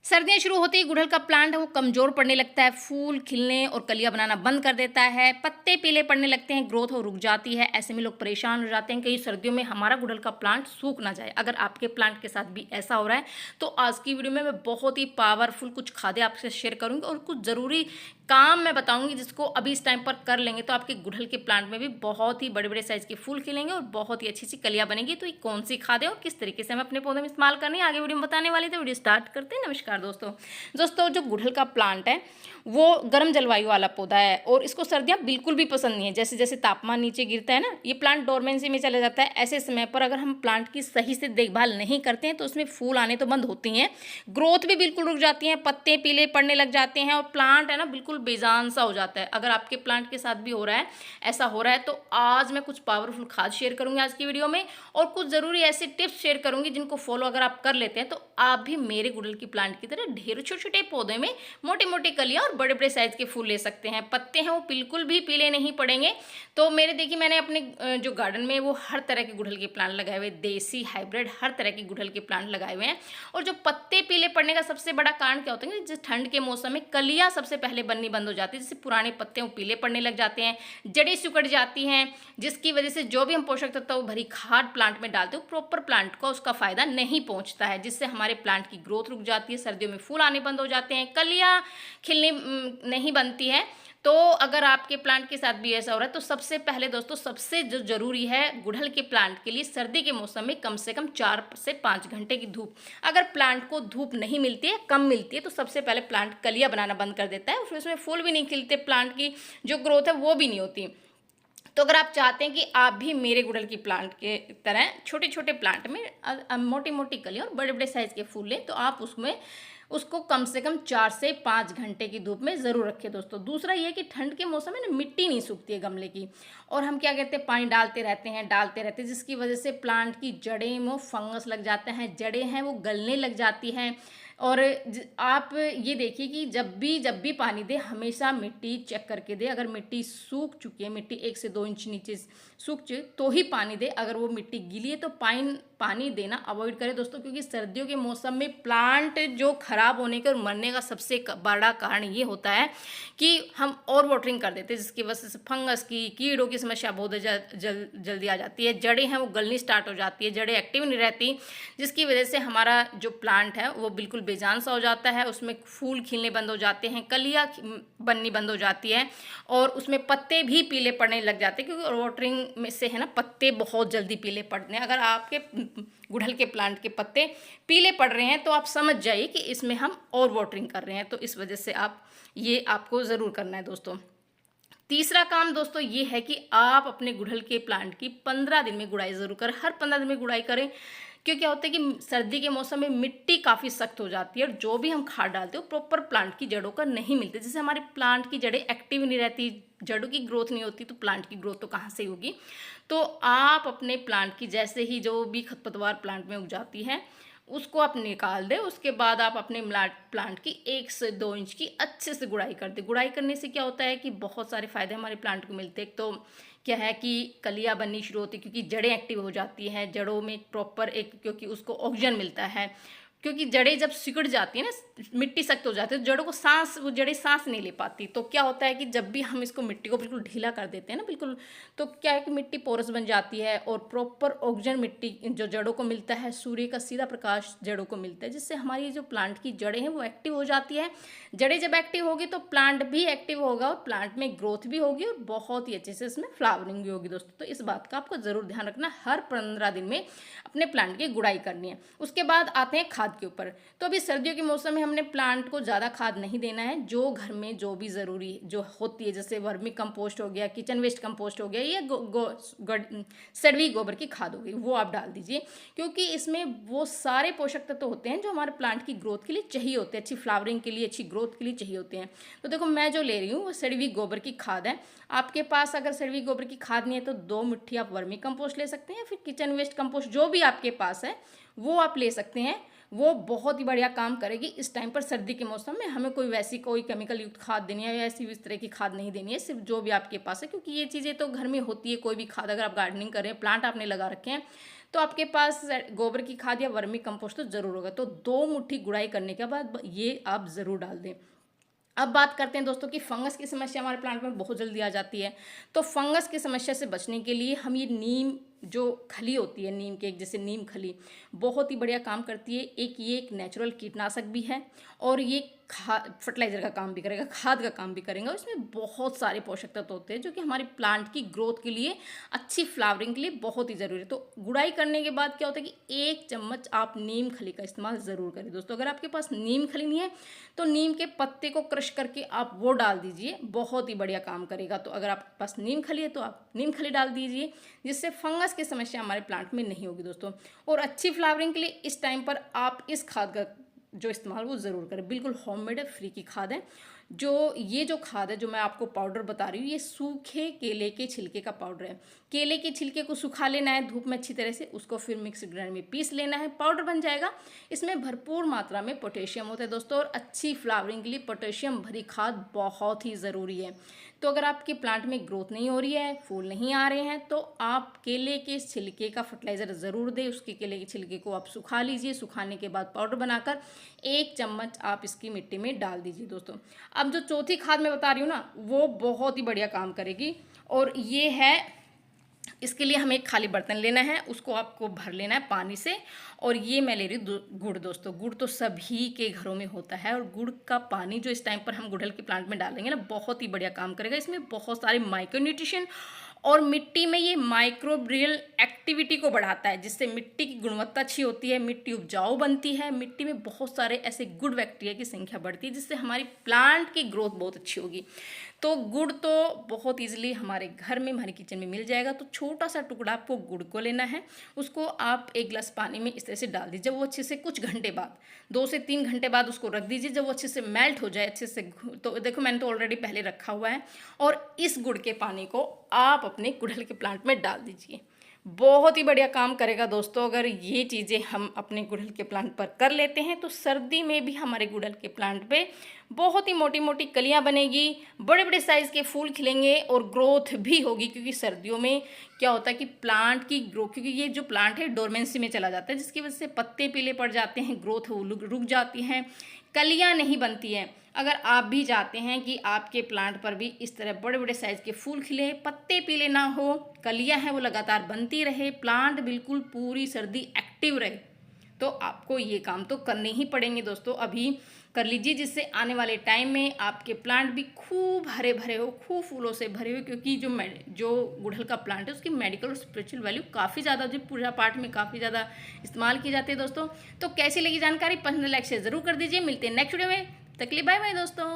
सर्दियाँ शुरू होते ही गुड़हल का प्लांट है वो कमज़ोर पड़ने लगता है, फूल खिलने और कलियाँ बनाना बंद कर देता है, पत्ते पीले पड़ने लगते हैं, ग्रोथ हो रुक जाती है। ऐसे में लोग परेशान हो जाते हैं कि सर्दियों में हमारा गुड़हल का प्लांट सूख ना जाए। अगर आपके प्लांट के साथ भी ऐसा हो रहा है तो आज की वीडियो में मैं बहुत ही पावरफुल कुछ खादे आपसे शेयर करूँगी और कुछ ज़रूरी काम मैं बताऊंगी जिसको अभी इस टाइम पर कर लेंगे तो आपके गुड़हल के प्लांट में भी बहुत ही बड़े बड़े साइज के फूल खिलेंगे और बहुत ही अच्छी सी कलियां बनेगी। तो ये कौन सी खाद है और किस तरीके से हमें अपने पौधे में इस्तेमाल करनी है आगे वीडियो में बताने वाली। तो वीडियो स्टार्ट करते हैं। नमस्कार दोस्तों जो गुड़हल का प्लांट है वो गर्म जलवायु वाला पौधा है और इसको सर्दियाँ बिल्कुल भी पसंद नहीं है। जैसे जैसे तापमान नीचे गिरता है ना, ये प्लांट डोरमेंसी में चला जाता है। ऐसे समय पर अगर हम प्लांट की सही से देखभाल नहीं करते हैं तो उसमें फूल आने तो बंद होती हैं, ग्रोथ भी बिल्कुल रुक जाती है, पत्ते पीले पड़ने लग जाते हैं और प्लांट है ना बिल्कुल बेजान सा हो जाता है। अगर आपके प्लांट के साथ भी हो रहा है, ऐसा हो रहा है, तो आज मैं कुछ पावरफुल खाद शेयर करूंगी आज की वीडियो में और कुछ ज़रूरी ऐसे टिप्स शेयर करूंगी जिनको फॉलो अगर आप कर लेते हैं तो आप भी मेरे गुड़हल की प्लांट की तरह ढेरों छोटे छोटे पौधे में मोटे मोटे कलियां और बड़े बड़े साइज के फूल ले सकते हैं। पत्ते हैं वो बिल्कुल भी पीले नहीं पड़ेंगे। तो मेरे देखिए मैंने अपने जो गार्डन में वो हर तरह के गुड़हल के प्लांट लगाए हुए, देसी हाइब्रिड हर तरह के गुड़हल के प्लांट लगाए हुए हैं। और जो पत्ते पीले पड़ने का सबसे बड़ा कारण क्या होता है, जिस ठंड के मौसम में कलियां सबसे पहले बननी बंद हो जाती है, जैसे पुराने पत्ते वो पीले पड़ने लग जाते हैं, जड़ें सिकुड़ जाती हैं, जिसकी वजह से जो भी हम पोषक तत्व भरी खाद प्लांट में डालते हो प्रॉपर प्लांट को उसका फायदा नहीं पहुंचता है, जिससे हमारे प्लांट की ग्रोथ रुक जाती है, सर्दियों में फूल आने बंद हो जाते हैं, कलियां खिलने नहीं बनती है। तो अगर आपके प्लांट के साथ भी ऐसा हो रहा है तो सबसे पहले दोस्तों सबसे जो जरूरी है गुड़हल के प्लांट के लिए सर्दी के मौसम में कम से कम 4 से 5 घंटे की धूप। अगर प्लांट को धूप नहीं मिलती है, कम मिलती है, तो सबसे पहले प्लांट कलियां बनाना बंद कर देता है और फिर उसमें फूल भी नहीं खिलते, प्लांट की जो ग्रोथ है वो भी नहीं होती। तो अगर आप चाहते हैं कि आप भी मेरे गुड़हल की प्लांट के तरह छोटे छोटे प्लांट में मोटी मोटी कलियां और बड़े बड़े साइज के फूल लें तो आप उसमें उसको कम से कम 4 से 5 घंटे की धूप में ज़रूर रखें दोस्तों। दूसरा ये कि ठंड के मौसम में ना मिट्टी नहीं सूखती है गमले की और हम क्या कहते हैं पानी डालते रहते हैं जिसकी वजह से प्लांट की जड़ें में फंगस लग जाते हैं, जड़ें हैं वो गलने लग जाती हैं। और आप ये देखिए कि जब भी पानी दे हमेशा मिट्टी चेक करके दे। अगर मिट्टी सूख चुकी है, मिट्टी 1 से 2 इंच नीचे सूख चुकी तो ही पानी दे। अगर वो मिट्टी गीली है तो पानी देना अवॉइड करें दोस्तों, क्योंकि सर्दियों के मौसम में प्लांट जो खराब होने का और मरने का सबसे बड़ा कारण ये होता है कि हम ओवर वाटरिंग कर देते हैं, जिसकी वजह से फंगस की कीड़ों की समस्या बहुत जल्दी आ जाती है। जड़ें हैं वो गलनी स्टार्ट हो जाती है, जड़ें एक्टिव नहीं रहती, जिसकी वजह से हमारा जो प्लांट है वो बिल्कुल बेजान सा हो जाता है, उसमें फूल खिलने बंद हो जाते हैं, कलियां बननी बंद हो जाती है और उसमें पत्ते भी पीले पड़ने लग जाते हैं, क्योंकि वाटरिंग में से है ना पत्ते बहुत जल्दी पीले पड़ते हैं। अगर आपके गुड़हल के प्लांट के पत्ते पीले पड़ रहे हैं तो आप समझ जाइए कि इसमें हम और वाटरिंग कर रहे हैं, तो इस वजह से आपको ज़रूर करना है दोस्तों। तीसरा काम दोस्तों ये है कि आप अपने गुड़हल के प्लांट की 15 दिन में गुड़ाई ज़रूर करें। हर 15 दिन में गुड़ाई करें, क्योंकि क्या होता है कि सर्दी के मौसम में मिट्टी काफ़ी सख्त हो जाती है और जो भी हम खाद डालते हो प्रॉपर प्लांट की जड़ों का नहीं मिलते। जैसे हमारे प्लांट की जड़ें एक्टिव नहीं रहती, जड़ों की ग्रोथ नहीं होती, तो प्लांट की ग्रोथ तो कहाँ से होगी। तो आप अपने प्लांट की जैसे ही जो भी खरपतवार प्लांट में उग जाती है उसको आप निकाल दें। उसके बाद आप अपने प्लांट की 1 से 2 इंच की अच्छे से गुड़ाई कर दें। गुड़ाई करने से क्या होता है कि बहुत सारे फायदे हमारे प्लांट को मिलते हैं। तो क्या है कि कलियां बननी शुरू होती है, क्योंकि जड़ें एक्टिव हो जाती हैं, जड़ों में प्रॉपर क्योंकि उसको ऑक्सीजन मिलता है, क्योंकि जड़ें जब सिकुड़ जाती है ना, मिट्टी सख्त हो जाती है, जड़ों को वो जड़ें सांस नहीं ले पाती। तो क्या होता है कि जब भी हम इसको मिट्टी को बिल्कुल ढीला कर देते हैं ना बिल्कुल, तो क्या है कि मिट्टी पोरस बन जाती है और प्रॉपर ऑक्सीजन मिट्टी जो जड़ों को मिलता है, सूर्य का सीधा प्रकाश जड़ों को मिलता है, जिससे हमारी जो प्लांट की जड़ें हैं वो एक्टिव हो जाती है। जड़ें जब एक्टिव होगी तो प्लांट भी एक्टिव होगा और प्लांट में ग्रोथ भी होगी और बहुत ही अच्छे से इसमें फ्लावरिंग भी होगी दोस्तों। तो इस बात का आपको ज़रूर ध्यान रखना, हर 15 दिन में अपने प्लांट की गुड़ाई करनी है। उसके बाद आते हैं खाद के ऊपर। तो अभी सर्दियों के मौसम में हमने प्लांट को ज़्यादा खाद नहीं देना है। जो घर में जो भी ज़रूरी जो होती है, जैसे वर्मी कंपोस्ट हो गया, किचन वेस्ट कंपोस्ट हो गया, या सड़वी गोबर की खाद हो गई, वो आप डाल दीजिए, क्योंकि इसमें वो सारे पोषक तत्व होते हैं जो हमारे प्लांट की ग्रोथ के लिए चाहिए होते हैं, अच्छी फ्लावरिंग के लिए, अच्छी ग्रोथ के लिए चाहिए होते हैं। तो देखो मैं जो ले रही हूँ वो सड़वी गोबर की खाद है। आपके पास अगर सड़वी गोबर की खाद नहीं है तो 2 मुट्ठी आप वर्मी कंपोस्ट ले सकते हैं, फिर किचन वेस्ट कंपोस्ट जो भी आपके पास है वो आप ले सकते हैं। वो बहुत ही बढ़िया काम करेगी इस टाइम पर। सर्दी के मौसम में हमें कोई केमिकल युक्त खाद देनी है या ऐसी इस तरह की खाद नहीं देनी है, सिर्फ जो भी आपके पास है, क्योंकि ये चीज़ें तो घर में होती है। कोई भी खाद, अगर आप गार्डनिंग कर रहे हैं, प्लांट आपने लगा रखे हैं, तो आपके पास गोबर की खाद या वर्मी कंपोस्ट तो ज़रूर होगा। तो 2 मुट्ठी गुड़ाई करने के बाद ये आप ज़रूर डाल दें। अब बात करते हैं दोस्तों कि फंगस की समस्या हमारे प्लांट में बहुत जल्दी आ जाती है। तो फंगस की समस्या से बचने के लिए हम ये नीम जो खली होती है, नीम के एक जैसे नीम खली बहुत ही बढ़िया काम करती है। ये एक नेचुरल कीटनाशक भी है और ये फर्टिलाइजर का काम भी करेगा, खाद का काम भी करेगा। इसमें बहुत सारे पोषक तत्व होते हैं जो कि हमारे प्लांट की ग्रोथ के लिए, अच्छी फ्लावरिंग के लिए बहुत ही ज़रूरी है। तो गुड़ाई करने के बाद क्या होता है कि 1 चम्मच आप नीम खली का इस्तेमाल ज़रूर करें दोस्तों। अगर आपके पास नीम खली नहीं है तो नीम के पत्ते को क्रश करके आप वो डाल दीजिए, बहुत ही बढ़िया काम करेगा। तो अगर आपके पास नीम खली है तो आप नीम खली डाल दीजिए, जिससे फंगस की समस्या हमारे प्लांट में नहीं होगी दोस्तों। और अच्छी फ्लावरिंग के लिए इस टाइम पर आप इस खाद का जो इस्तेमाल वो ज़रूर करें। बिल्कुल होममेड है, फ्री की खाद है। ये जो खाद है जो मैं आपको पाउडर बता रही हूँ, ये सूखे केले के छिलके का पाउडर है। केले के छिलके को सुखा लेना है धूप में अच्छी तरह से, उसको फिर मिक्सी ग्राइंडर में पीस लेना है, पाउडर बन जाएगा। इसमें भरपूर मात्रा में पोटेशियम होता है दोस्तों, और अच्छी फ्लावरिंग के लिए पोटेशियम भरी खाद बहुत ही ज़रूरी है। तो अगर आपके प्लांट में ग्रोथ नहीं हो रही है, फूल नहीं आ रहे हैं, तो आप केले के छिलके का फर्टिलाइज़र ज़रूर दें। उसके केले के छिलके को आप सुखा लीजिए, सुखाने के बाद पाउडर बनाकर 1 चम्मच आप इसकी मिट्टी में डाल दीजिए दोस्तों। अब जो चौथी खाद मैं बता रही हूँ ना, वो बहुत ही बढ़िया काम करेगी, और ये है, इसके लिए हमें एक खाली बर्तन लेना है, उसको आपको भर लेना है पानी से। और ये मैं ले रही हूँ गुड़ दोस्तों। गुड़ तो सभी के घरों में होता है, और गुड़ का पानी जो इस टाइम पर हम गुड़हल के प्लांट में डालेंगे ना, बहुत ही बढ़िया काम करेगा। इसमें बहुत सारे माइक्रो न्यूट्रिशन और मिट्टी में ये माइक्रोबियल एक्टिविटी को बढ़ाता है, जिससे मिट्टी की गुणवत्ता अच्छी होती है, मिट्टी उपजाऊ बनती है, मिट्टी में बहुत सारे ऐसे गुड बैक्टीरिया की संख्या बढ़ती है, जिससे हमारी प्लांट की ग्रोथ बहुत अच्छी होगी। तो गुड़ तो बहुत ईजिली हमारे घर में, हमारे किचन में मिल जाएगा। तो छोटा सा टुकड़ा आपको गुड़ को लेना है, उसको आप 1 गिलास पानी में इस तरह से डाल दीजिए। जब वो अच्छे से कुछ घंटे बाद, 2 से 3 घंटे बाद उसको रख दीजिए। जब वो अच्छे से मेल्ट हो जाए अच्छे से, तो देखो मैंने तो ऑलरेडी पहले रखा हुआ है, और इस गुड़ के पानी को आप अपने गुड़हल के प्लांट में डाल दीजिए। बहुत ही बढ़िया काम करेगा दोस्तों। अगर ये चीज़ें हम अपने गुड़हल के प्लांट पर कर लेते हैं तो सर्दी में भी हमारे गुड़हल के प्लांट पे बहुत ही मोटी मोटी कलियां बनेगी, बड़े बड़े साइज़ के फूल खिलेंगे और ग्रोथ भी होगी। क्योंकि सर्दियों में क्या होता है कि प्लांट की ग्रोथ, क्योंकि ये जो प्लांट है डोरमेंसी में चला जाता है, जिसकी वजह से पत्ते पीले पड़ जाते हैं, ग्रोथ रुक जाती हैं, कलियां नहीं बनती हैं। अगर आप भी चाहते हैं कि आपके प्लांट पर भी इस तरह बड़े बड़े साइज़ के फूल खिले, पत्ते पीले ना हो, कलियां हैं वो लगातार बनती रहे, प्लांट बिल्कुल पूरी सर्दी एक्टिव रहे, तो आपको ये काम तो करने ही पड़ेंगे दोस्तों। अभी कर लीजिए, जिससे आने वाले टाइम में आपके प्लांट भी खूब हरे भरे हो, खूब फूलों से भरे हो। क्योंकि जो गुड़हल का प्लांट है उसकी मेडिकल और स्पिरिचुअल वैल्यू काफ़ी ज़्यादा, जो पूजा पाठ में काफ़ी ज़्यादा इस्तेमाल की जाती है दोस्तों। तो कैसी लगी जानकारी, पसंद लाइक शेयर ज़रूर कर दीजिए। मिलते हैं नेक्स्ट वीडियो में, तक के लिए बाय बाय दोस्तों।